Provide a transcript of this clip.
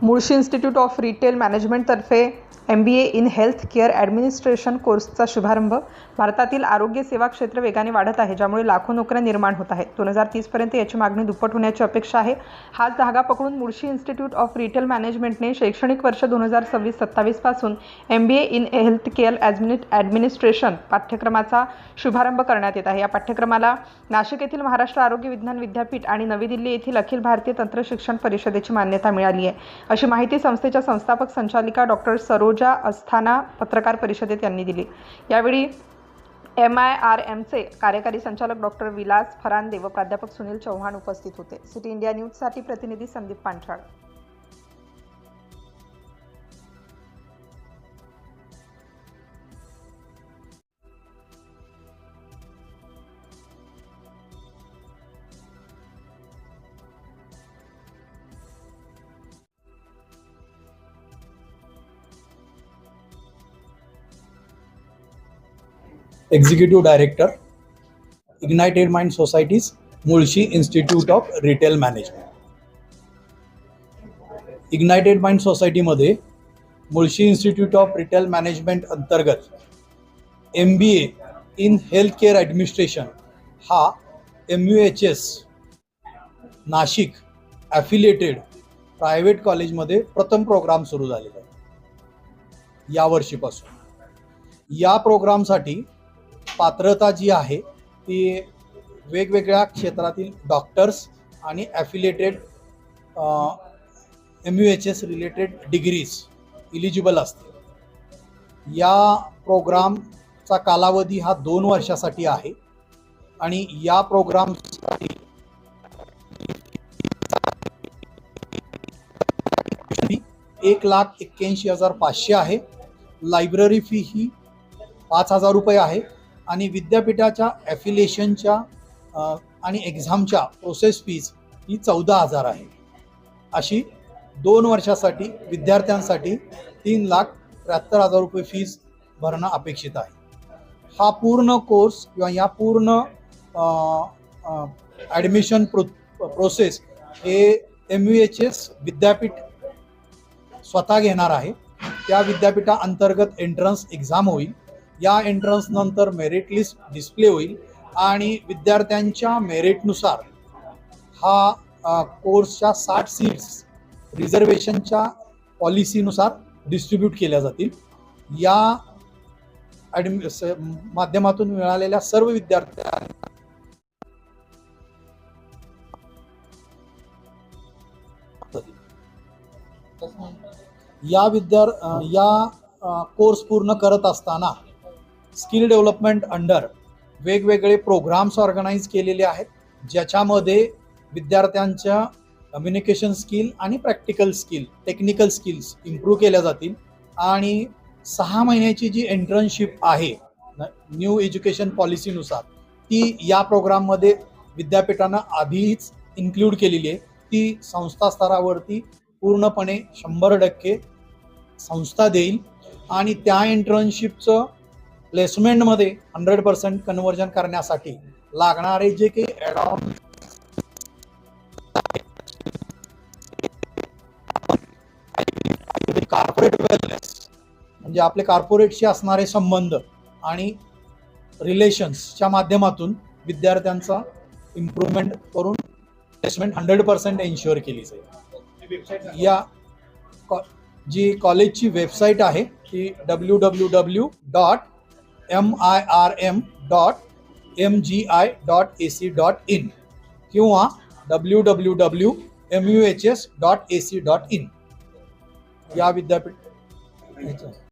Mulshi institute of retail मॅनेजमेंटतर्फे MBA in health care administration कोर्सचा शुभारंभ. भारतातील आरोग्य सेवा क्षेत्र वेगाने वाढत आहे, ज्यामुळे लाखो नोकऱ्या निर्माण होत आहेत. 2030पर्यंत याची मागणी दुप्पट होण्याची अपेक्षा आहे. हाच धागा पकडून मुळशी इन्स्टिट्यूट ऑफ रिटेल मॅनेजमेंटने शैक्षणिक वर्ष 2026-27 पासून MBA in health care administration पाठ्यक्रमाचा शुभारंभ करण्यात येत आहे. या पाठ्यक्रमाला नाशिक येथील महाराष्ट्र आरोग्य विज्ञान विद्यापीठ आणि नवी दिल्ली येथील अखिल भारतीय तंत्र शिक्षण परिषदेची मान्यता मिळाली आहे, अशी माहिती संस्थेच्या संस्थापक संचालिका डॉक्टर सरोजा अस्थाना पत्रकार परिषदेत यांनी दिली. यावेळी MIRMचे कार्यकारी संचालक डॉक्टर विलास फरांदे व प्राध्यापक सुनील चव्हाण उपस्थित होते. सिटी इंडिया न्यूजसाठी प्रतिनिधी Sandeep Panchal. Executive Director, Ignited Mind Societies, Mulshi institute of retail management. Ignited mind सोसायटीमध्ये Mulshi institute of retail management अंतर्गत MBA in health care administration हा MUHS नाशिक ॲफिलिएटेड प्रायव्हेट कॉलेजमध्ये प्रथम प्रोग्राम सुरू झालेला आहे यावर्षीपासून. या प्रोग्रामसाठी पात्रता जी आहे ती वेगवेगळ्या क्षेत्रातील डॉक्टर्स आणि affiliated MUHS related degrees eligible असतील. या प्रोग्रामचा कालावधी हा 2 वर्षासाठी आहे आणि या प्रोग्रामसाठी 1,81,500 आहे. लायब्ररी फी ही 5,000 रुपये आहे आणि विद्यापीठाच्या ॲफिलिएशनच्या आणि एक्झामच्या प्रोसेस फीज ही 14,000 आहे. अशी 2 वर्षासाठी विद्यार्थ्यांसाठी 3,73,000 रुपये फीज भरणं अपेक्षित आहे. हा पूर्ण कोर्स किंवा या पूर्ण ॲडमिशन प्रोसेस हे MUHS विद्यापीठ स्वतः घेणार आहे. त्या विद्यापीठाअंतर्गत एंट्रन्स एक्झाम होईल. या एंट्रन्स नंतर मेरिट लिस्ट डिस्प्ले होईल आणि विद्यार्थ्यांच्या मेरिटनुसार हा कोर्सच्या 60 सीट्स रिझर्वेशनच्या पॉलिसीनुसार डिस्ट्रीब्यूट केल्या जातील. या माध्यमातून मिळालेल्या सर्व विद्यार्थ्यांना या कोर्स पूर्ण करत असताना स्किल डेव्हलपमेंट अंडर वेगवेगळे प्रोग्राम्स ऑर्गनाईज केलेले आहेत, ज्याच्यामध्ये विद्यार्थ्यांच्या कम्युनिकेशन स्किल आणि practical skill technical skills improve केल्या जातील. आणि 6 महिन्याची जी इंटर्नशिप आहे न्यू एज्युकेशन पॉलिसीनुसार ती या प्रोग्राममध्ये विद्यापीठानं आधीच इन्क्लूड केलेली आहे. ती संस्था स्तरावरती पूर्णपणे 100% संस्था देईल आणि त्या इंटर्नशिपचं प्लेसमेंटमध्ये 100% कन्वर्जन करण्यासाठी लागणारे जे काही ॲडॉन कॉर्पोरेट वेलनेस म्हणजे आपले कॉर्पोरेटशी असणारे संबंध आणि रिलेशन्सच्या माध्यमातून विद्यार्थ्यांचा इम्प्रूव्हमेंट करून प्लेसमेंट 100% एन्श्युअर केली जाईल. या जी कॉलेजची वेबसाईट आहे ती www.mirm.mgi.ac.in किंवा www.muhs.ac.in या विद्यापीठ